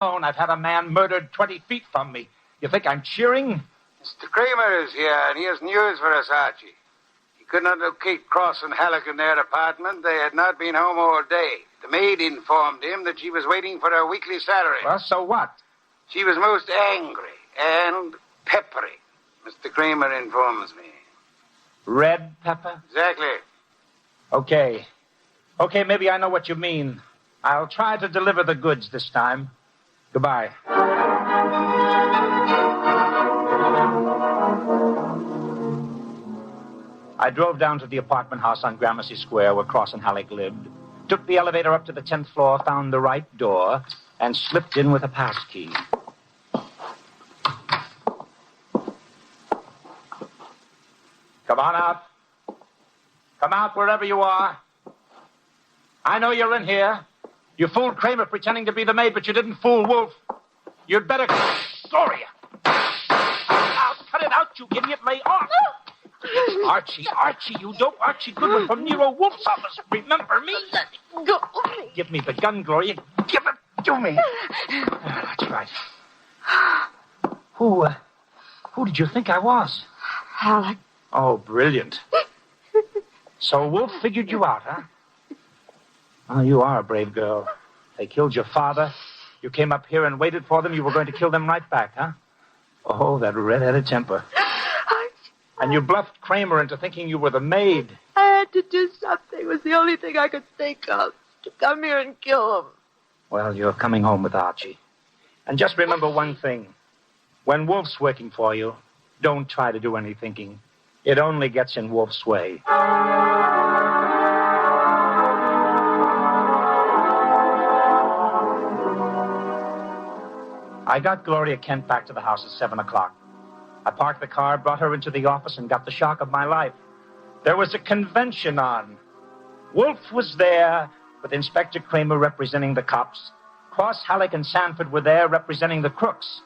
I've had a man murdered 20 feet from me. You think I'm cheering? Mr. Kramer is here, and he has news for us, Archie. He could not locate Cross and Halleck in their apartment. They had not been home all day. The maid informed him that she was waiting for her weekly salary. Well, so what? She was most angry and peppery, Mr. Kramer informs me. Red pepper? Exactly. Okay, maybe I know what you mean. I'll try to deliver the goods this time. Goodbye. I drove down to the apartment house on Gramercy Square where Cross and Halleck lived, took the elevator up to the 10th floor, found the right door, and slipped in with a pass key. Come on out. Come out wherever you are. I know you're in here. You fooled Kramer pretending to be the maid, but you didn't fool Wolf. You'd better... Gloria! Now, cut it out, you idiot. Lay off. Archie, you dope. Archie Goodwin from Nero Wolf's office. Remember me? Let go. Give me the gun, Gloria. Give it to me. That's right. Who did you think I was? Halleck. Oh, brilliant. So Wolf figured you out, huh? Oh, you are a brave girl. They killed your father. You came up here and waited for them. You were going to kill them right back, huh? Oh, that red-headed temper. And you bluffed Kramer into thinking you were the maid. I had to do something. It was the only thing I could think of. To come here and kill him. Well, you're coming home with Archie. And just remember one thing. When Wolf's working for you, don't try to do any thinking. It only gets in Wolf's way. I got Gloria Kent back to the house at 7 o'clock. I parked the car, brought her into the office, and got the shock of my life. There was a convention on. Wolf was there, with Inspector Kramer representing the cops. Cross, Halleck, and Sanford were there representing the crooks.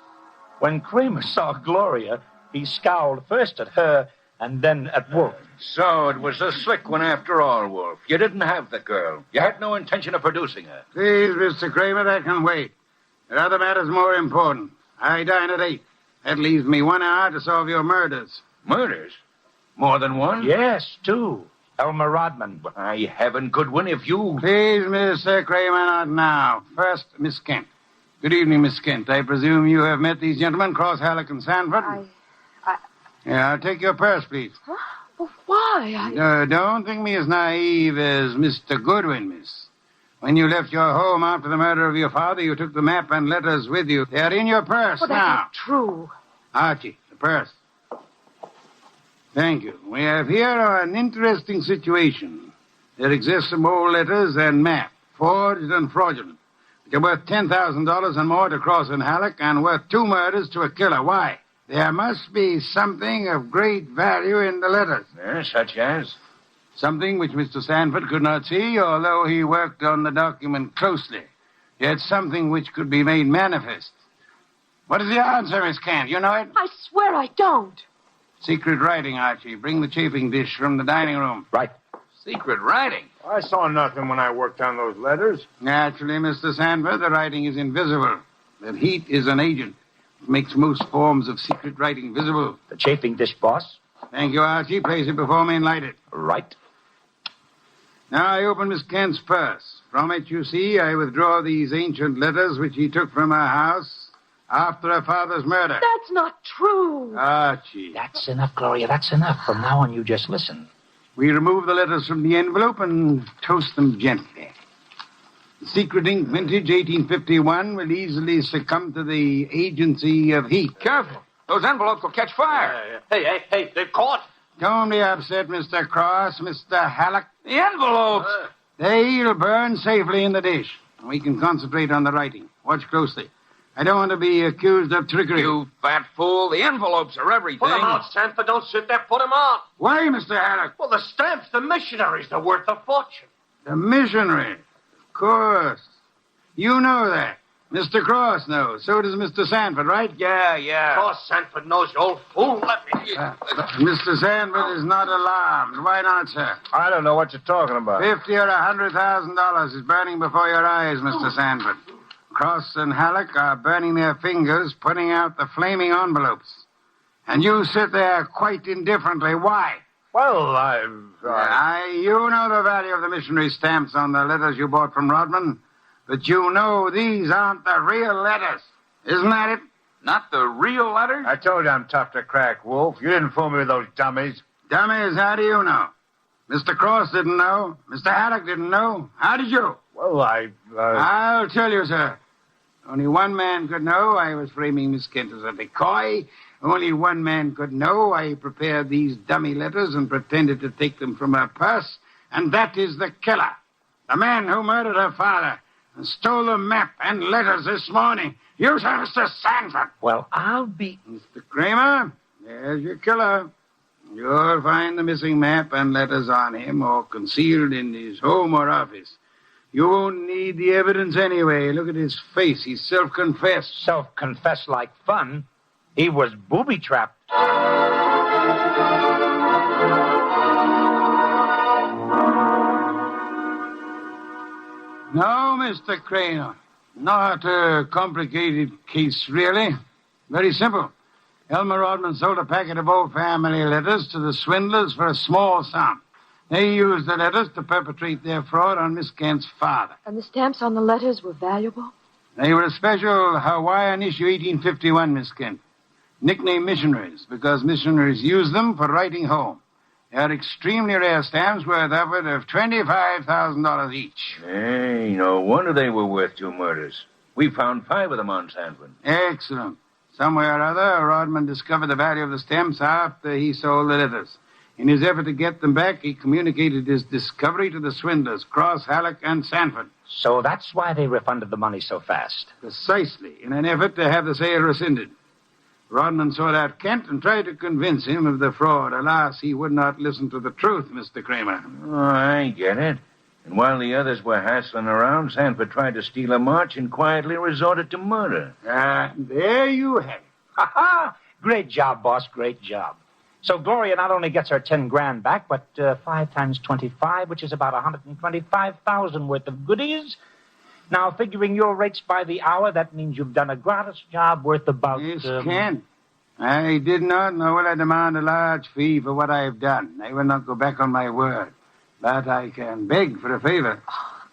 When Kramer saw Gloria, he scowled first at her and then at Wolf. So it was a slick one after all, Wolf. You didn't have the girl. You had no intention of producing her. Please, Mr. Kramer, that can wait. There are other matters more important. I dine at 8. That leaves me 1 hour to solve your murders. Murders? More than one? Yes, 2. Elmer Rodman. By heaven, Goodwin, if you... Please, Mr. Kramer, not now. First, Miss Kent. Good evening, Miss Kent. I presume you have met these gentlemen, Cross, Halleck, and Sanford? Yeah, I'll take your purse, please. Huh? Well, why? Don't think me as naive as Mr. Goodwin, miss. When you left your home after the murder of your father, you took the map and letters with you. They are in your purse well, now. That's true. Archie, the purse. Thank you. We have here an interesting situation. There exist some old letters and map, forged and fraudulent, which are worth $10,000 and more to Cross and Halleck and worth 2 murders to a killer. Why? There must be something of great value in the letters. Yes, such as? Something which Mr. Sanford could not see, although he worked on the document closely. Yet something which could be made manifest. What is the answer, Miss Kent? You know it? I swear I don't. Secret writing, Archie. Bring the chafing dish from the dining room. Right. Secret writing? I saw nothing when I worked on those letters. Naturally, Mr. Sanford, the writing is invisible. That heat is an agent. It makes most forms of secret writing visible. The chafing dish, boss. Thank you, Archie. Place it before me and light it. Right. Now I open Miss Kent's purse. From it, you see, I withdraw these ancient letters which he took from her house after her father's murder. That's not true. Archie. That's enough, Gloria. That's enough. From now on, you just listen. We remove the letters from the envelope and toast them gently. The secret ink vintage 1851 will easily succumb to the agency of heat. Careful. Those envelopes will catch fire. Hey, they're caught. Don't be upset, Mr. Cross, Mr. Halleck. The envelopes! They'll burn safely in the dish. We can concentrate on the writing. Watch closely. I don't want to be accused of trickery. You fat fool. The envelopes are everything. Put them out, Sanford. Don't sit there. Put them out. Why, Mr. Halleck? Well, the stamps, the missionaries, they're worth a fortune. The missionary. Of course. You know that. Mr. Cross knows. So does Mr. Sanford, right? Yeah. Cross, Sanford knows, you old fool. Let me... Mr. Sanford is not alarmed. Why not, sir? I don't know what you're talking about. $50,000 or $100,000 is burning before your eyes, Mr. Sanford. Cross and Halleck are burning their fingers putting out the flaming envelopes. And you sit there quite indifferently. Why? Well, You know the value of the missionary stamps on the letters you bought from Rodman, but you know these aren't the real letters. Isn't that it? Not the real letters? I told you I'm tough to crack, Wolf. You didn't fool me with those dummies. Dummies, how do you know? Mr. Cross didn't know. Mr. Halleck didn't know. How did you? Well, I'll tell you, sir. Only one man could know I was framing Miss Kent as a decoy. Only one man could know I prepared these dummy letters and pretended to take them from her purse. And that is the killer. The man who murdered her father and stole the map and letters this morning. You, sir, Mr. Sanford. Well, I'll be... Mr. Kramer, there's your killer. You'll find the missing map and letters on him or concealed in his home or office. You won't need the evidence anyway. Look at his face. He's self-confessed. Self-confessed like fun. He was booby-trapped. No, Mr. Kramer. Not a complicated case, really. Very simple. Elmer Rodman sold a packet of old family letters to the swindlers for a small sum. They used the letters to perpetrate their fraud on Miss Kent's father. And the stamps on the letters were valuable? They were a special Hawaiian issue 1851, Miss Kent. Nicknamed missionaries, because missionaries used them for writing home. They are extremely rare stamps worth upward of $25,000 each. Hey, no wonder they were worth 2 murders. We found 5 of them on Sanford. Excellent. Somewhere or other, Rodman discovered the value of the stamps after he sold the letters. In his effort to get them back, he communicated his discovery to the swindlers, Cross, Halleck, and Sanford. So that's why they refunded the money so fast. Precisely, in an effort to have the sale rescinded. Rodman sought out Kent and tried to convince him of the fraud. Alas, he would not listen to the truth, Mr. Kramer. Oh, I get it. And while the others were hassling around, Sanford tried to steal a march and quietly resorted to murder. There you have it. Ha-ha! Great job, boss. Great job. So Gloria not only gets her 10 grand back, but 5 times 25, which is about 125,000 worth of goodies. Now, figuring your rates by the hour, that means you've done a gratis job worth about... Miss Kent, I did not know will I demand a large fee for what I have done. I will not go back on my word. But I can beg for a favor.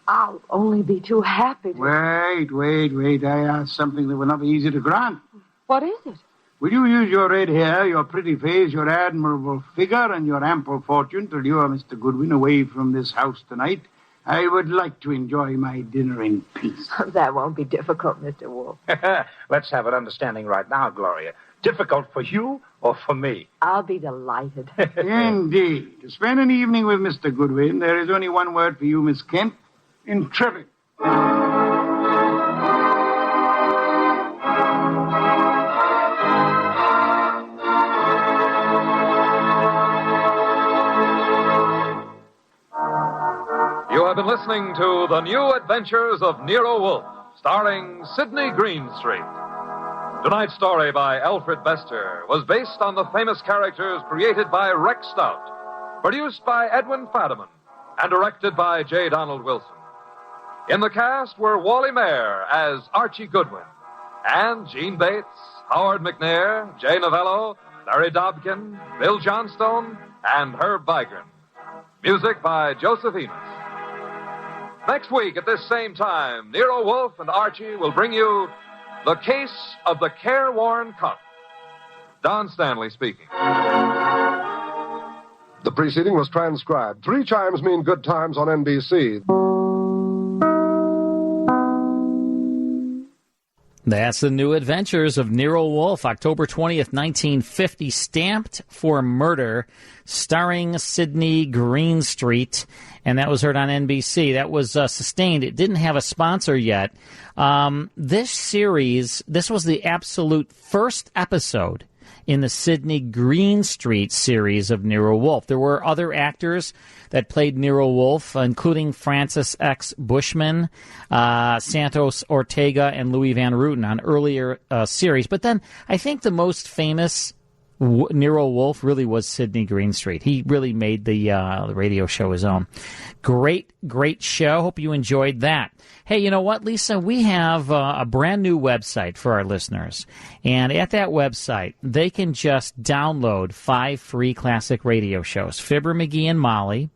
I'll only be too happy to... Wait. I ask something that will not be easy to grant. What is it? Will you use your red hair, your pretty face, your admirable figure, and your ample fortune to lure Mr. Goodwin away from this house tonight? I would like to enjoy my dinner in peace. That won't be difficult, Mr. Wolf. Let's have an understanding right now, Gloria. Difficult for you or for me? I'll be delighted. Indeed. To spend an evening with Mr. Goodwin, there is only one word for you, Miss Kent. Intrepid. You have been listening to The New Adventures of Nero Wolfe, starring Sidney Greenstreet. Tonight's story by Alfred Bester was based on the famous characters created by Rex Stout, produced by Edwin Fadiman, and directed by J. Donald Wilson. In the cast were Wally Mayer as Archie Goodwin, and Gene Bates, Howard McNair, Jay Novello, Larry Dobkin, Bill Johnstone, and Herb Vigran. Music by Joseph Enos. Next week at this same time, Nero Wolfe and Archie will bring you The Case of the Careworn Cup. Don Stanley speaking. The preceding was transcribed. 3 chimes mean good times on NBC. That's The New Adventures of Nero Wolfe, October 20th, 1950, Stamped for Murder, starring Sidney Greenstreet, and that was heard on NBC. That was sustained. It didn't have a sponsor yet. This series, this was the absolute first episode in the Sidney Greenstreet series of Nero Wolfe. There were other actors that played Nero Wolfe, including Francis X. Bushman, Santos Ortega, and Louis Van Ruten on earlier series. But then I think the most famous Nero Wolfe really was Sidney Greenstreet. He really made the radio show his own. Great show. Hope you enjoyed that. Hey, you know what, Lisa? We have a brand new website for our listeners. And at that website, they can just download 5 free classic radio shows. Fibber, McGee, and Molly.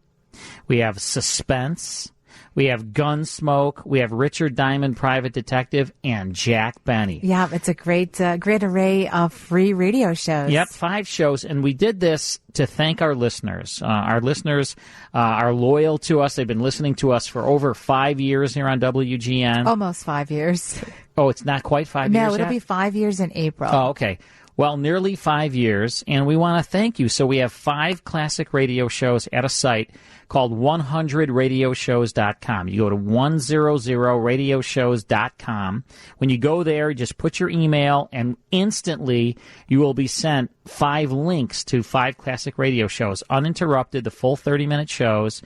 We have Suspense. We have Gunsmoke. We have Richard Diamond, Private Detective, and Jack Benny. Yeah, it's a great array of free radio shows. Yep, 5 shows. And we did this to thank our listeners. Our listeners are loyal to us. They've been listening to us for over 5 years here on WGN. Almost 5 years. Oh, it's not quite 5 years No, yet? it'll be 5 years in April. Oh, okay. Well, nearly 5 years, and we want to thank you. So we have 5 classic radio shows at a site called 100radioshows.com. You go to 100radioshows.com. When you go there, you just put your email, and instantly you will be sent 5 links to 5 classic radio shows, uninterrupted, the full 30-minute shows.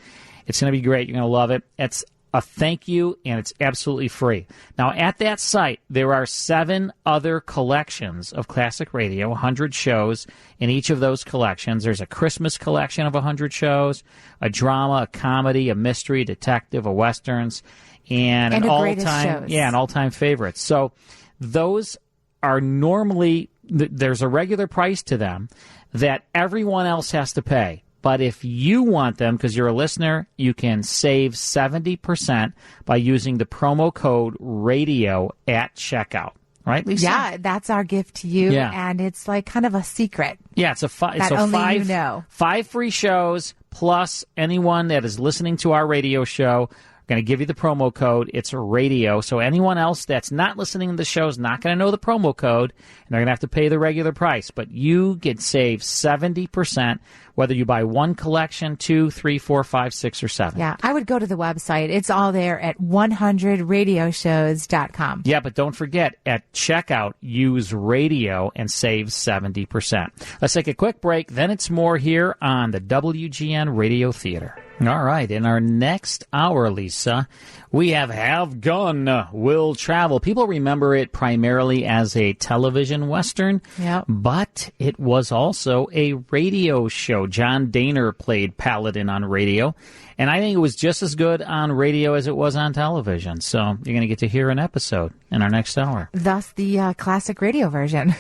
It's going to be great. You're going to love it. It's a thank you, and it's absolutely free. Now, at that site, there are 7 other collections of classic radio, 100 shows in each of those collections. There's a Christmas collection of 100 shows, a drama, a comedy, a mystery, detective, a westerns, and an all-time favorites. So those are normally, there's a regular price to them that everyone else has to pay. But if you want them, because you're a listener, you can save 70% by using the promo code RADIO at checkout. Right, Lisa? Yeah, that's our gift to you, Yeah. and it's like kind of a secret. Yeah, it's only 5, you know. 5 free shows, plus anyone that is listening to our radio show. Going to give you the promo code. It's radio. So anyone else that's not listening to the show is not going to know the promo code, and they're going to have to pay the regular price. But you get saved 70%, whether you buy 1 collection, 2, 3, 4, 5, 6, or 7. Yeah, I would go to the website. It's all there at 100radioshows.com. Yeah, but don't forget, at checkout, use radio and save 70%. Let's take a quick break. Then it's more here on the WGN Radio Theater. All right, in our next hour, Lisa, we have Gun Will Travel. People remember it primarily as a television western, but it was also a radio show. John Daner played Paladin on radio, and I think it was just as good on radio as it was on television. So you're going to get to hear an episode in our next hour. Thus the classic radio version.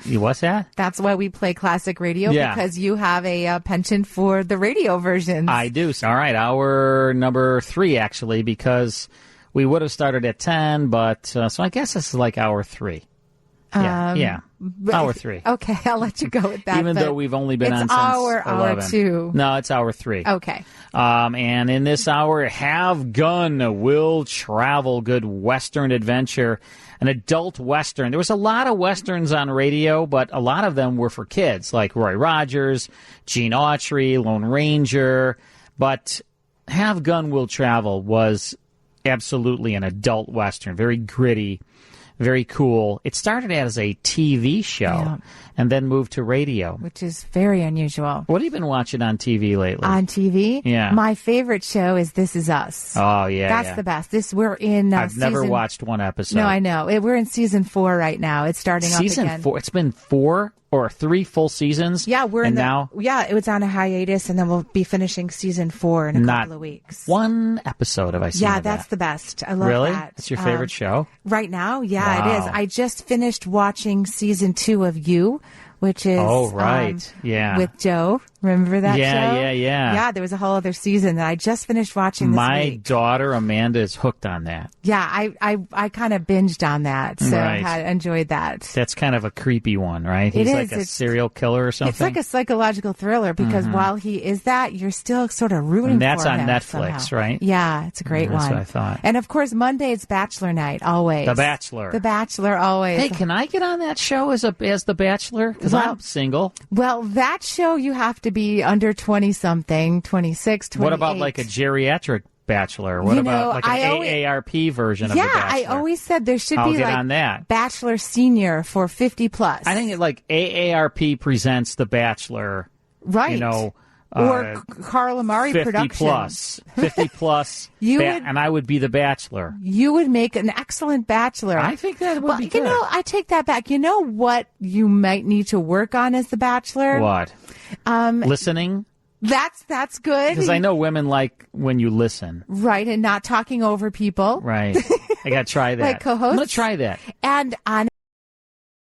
What's that? That's why we play classic radio, Yeah. because you have a penchant for the radio versions. I do. All right, hour number 3, actually, because we would have started at 10, but so I guess this is like hour 3. Yeah. Hour 3. Okay, I'll let you go with that. Even though we've only been on since hour 11. 2. No, it's hour 3. Okay. And in this hour, Have Gun Will Travel, good Western adventure, an adult Western. There was a lot of Westerns on radio, but a lot of them were for kids, like Roy Rogers, Gene Autry, Lone Ranger. But Have Gun Will Travel was absolutely an adult Western, very gritty, very cool. It started as a TV show and then moved to radio, which is very unusual. What have you been watching on TV lately? On TV? Yeah. My favorite show is This Is Us. Oh, yeah. That's the best. We're in I've never watched one episode. No, I know. We're in season 4 right now. It's starting up again. Season 4? It's been 4 or 3 full seasons? Yeah, now? Yeah, it was on a hiatus, and then we'll be finishing season 4 in a couple of weeks. One episode have I seen Yeah, of that's that. the best. I love really? that. It's your favorite show? Right now? Yeah, Wow. it is. I just finished watching season 2 of You, which is with Joe. Remember that show? Yeah. Yeah, there was a whole other season that I just finished watching this My week. daughter Amanda is hooked on that. Yeah, I kind of binged on that, so Right. I enjoyed that. That's kind of a creepy one, right? It He's is. like a serial killer or something. It's like a psychological thriller because while he is that, you're still sort of rooting And that's for on him Netflix, somehow. right? Yeah, it's a great That's one. what I thought. And of course, Monday it's Bachelor Night, always. The Bachelor. The Bachelor, always. Hey, can I get on that show as The Bachelor? Because I'm single. Well, that show you have to be under 20-something, 26, 28. What about like a geriatric Bachelor? What about like an AARP version of The Bachelor? Yeah, I always said there should I'll be get like on that. Bachelor Senior for 50 plus. I think like AARP presents The Bachelor. Right. You know, Or Carl Amari 50 Productions. 50 plus. And I would be the Bachelor. You would make an excellent Bachelor. I think that would be good. I take that back. You know what you might need to work on as the Bachelor? What? Listening? That's good. Because I know women like when you listen. Right, and not talking over people. Right. I got to try that. Like co-hosts. I'm going to try that. And on